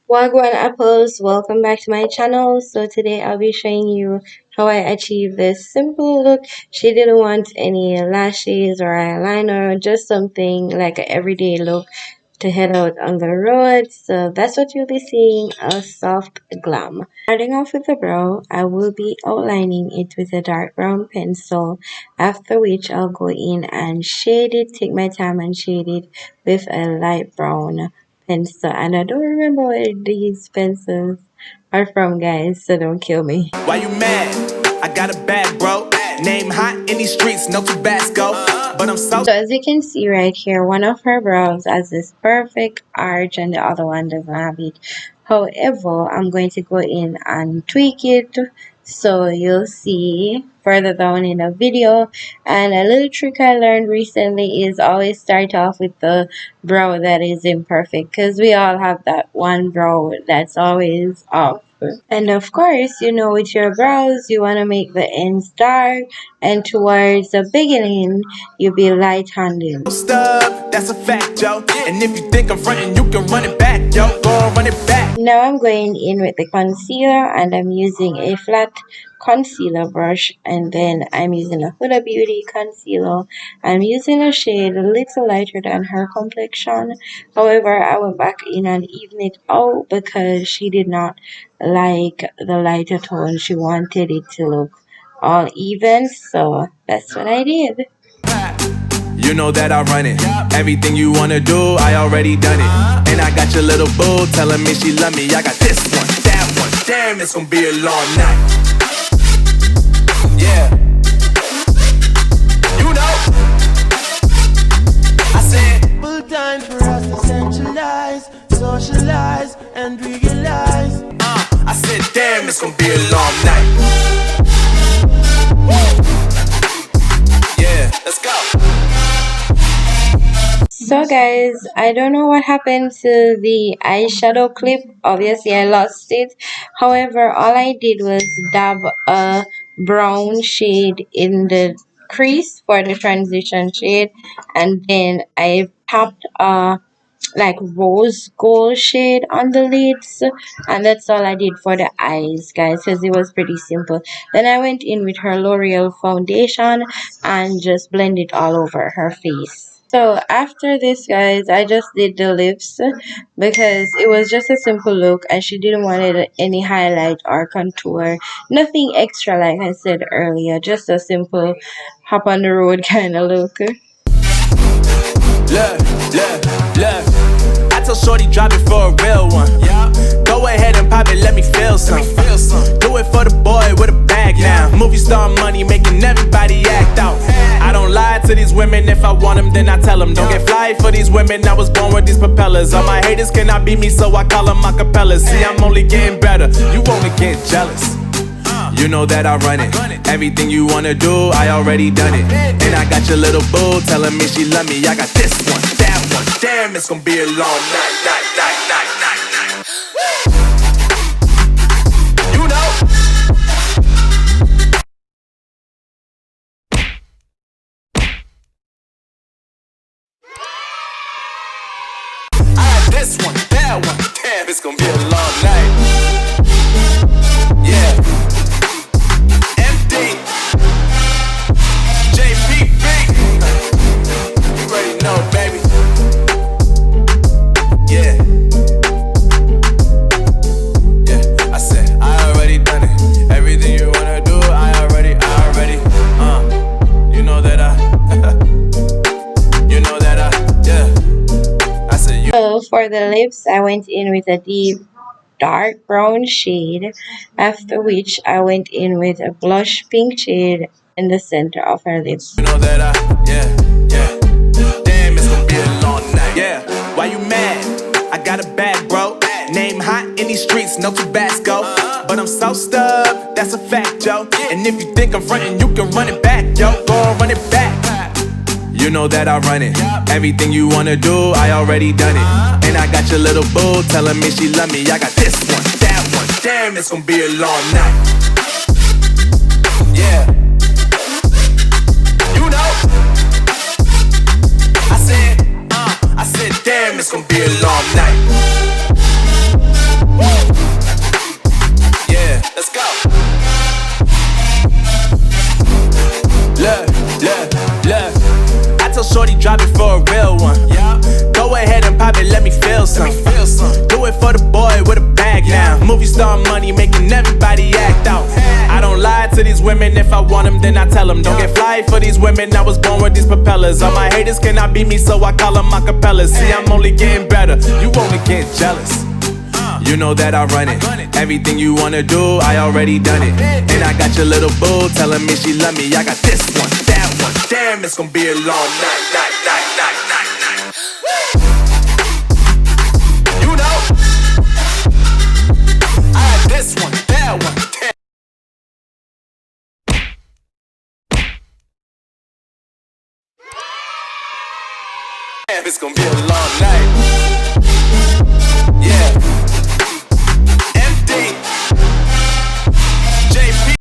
Wagwan apples, welcome back to my channel. So today I'll be showing you how I achieved this simple look. She didn't want any lashes or eyeliner, just something like an everyday look to head out on the road. So that's what you'll be seeing, a soft glam. Starting off with the brow, I will be outlining it with a dark brown pencil, after which I'll go in and shade it, take my time and shade it with a light brown pencil. And I don't remember where these pencils are from, guys, so don't kill me. Why you mad? I got a bad bro. Name hot in these streets, no Tabasco. But I'm so as you can see right here, one of her brows has this perfect arch and the other one doesn't have it. However, I'm going to go in and tweak it, so you'll see further down in the video. And a little trick I learned recently is always start off with the brow that is imperfect, because we all have that one brow that's always off. And of course, with your brows, you want to make the ends dark, and towards the beginning, you be light-handed. stub, that's a fact, yo. And if you think I'm frontin', you can run it back, yo. Go on, run it back. Now I'm going in with the concealer, and I'm using a flat concealer brush, and then I'm using a Huda Beauty concealer. I'm using a shade a little lighter than her complexion. However, I went back in and evened it out because she did not like the lighter tone. She wanted it to look all even, so that's what I did. You know that I run it. Everything you wanna do, I already done it. And I got your little boo telling me she love me. I got this one, that one. Damn, it's gonna be a long night. Yeah. You know. I said, full time for us to centralize, socialize, and realize. I said, damn, it's gonna be a long night. Yeah, let's go. So guys, I don't know what happened to the eyeshadow clip. Obviously I lost it. However, all I did was dab a brown shade in the crease for the transition shade, and then I tapped a like rose gold shade on the lids, and that's all I did for the eyes, guys, because it was pretty simple. Then I went in with her L'Oreal foundation and just blend it all over her face. So after this, guys, I just did the lips because it was just a simple look and she didn't want it any highlight or contour, nothing extra, like I said earlier, just a simple hop on the road kind of look. Look. I tell Shorty drop it for a real one. Yeah. Go ahead and pop it, let me feel some. Do it for the boy with a bag now. Movie star money making everybody act out. I don't lie to these women, if I want them then I tell them. Don't get fly for these women, I was born with these propellers. All my haters cannot beat me, so I call them acapellas. See, I'm only getting better, you only get jealous. You know that I run it. Everything you wanna do, I already done it. And I got your little boo telling me she love me. I got this one, that one. Damn, it's gonna be a long night. You know. I got this one, that one. Damn, it's gonna be a long night. Yeah. So for the lips, I went in with a deep dark brown shade, after which I went in with a blush pink shade in the center of her lips. You know that yeah. Damn, it's gonna be a long night. Yeah, why you mad? I got a bad bro. Name hot in these streets, no Tabasco. But I'm so stubbed, that's a fact, yo. And if you think I'm frontin', you can run it back, yo. Go on, run it back. You know that I run it. Everything you wanna do, I already done it. And I got your little boo telling me she love me. I got this one, that one. Damn, it's gonna be a long night. Yeah. You know. I said, damn, it's gonna be a long night. tell shorty drop it for a real one. Yeah. Go ahead and pop it, let me feel some. Do it for the boy with a bag now. Movie star money making everybody act out. I don't lie to these women, if I want them then I tell them. Don't get fly for these women, I was born with these propellers. All my haters cannot beat me, so I call them acapellas. See, I'm only getting better, you only get jealous. You know that I run it. Everything you wanna do, I already done it. And I got your little boo telling me she love me. I got this one, that one. Damn, it's gonna be a long night. You know, I got this one, that one. Damn, it's gonna be a long night.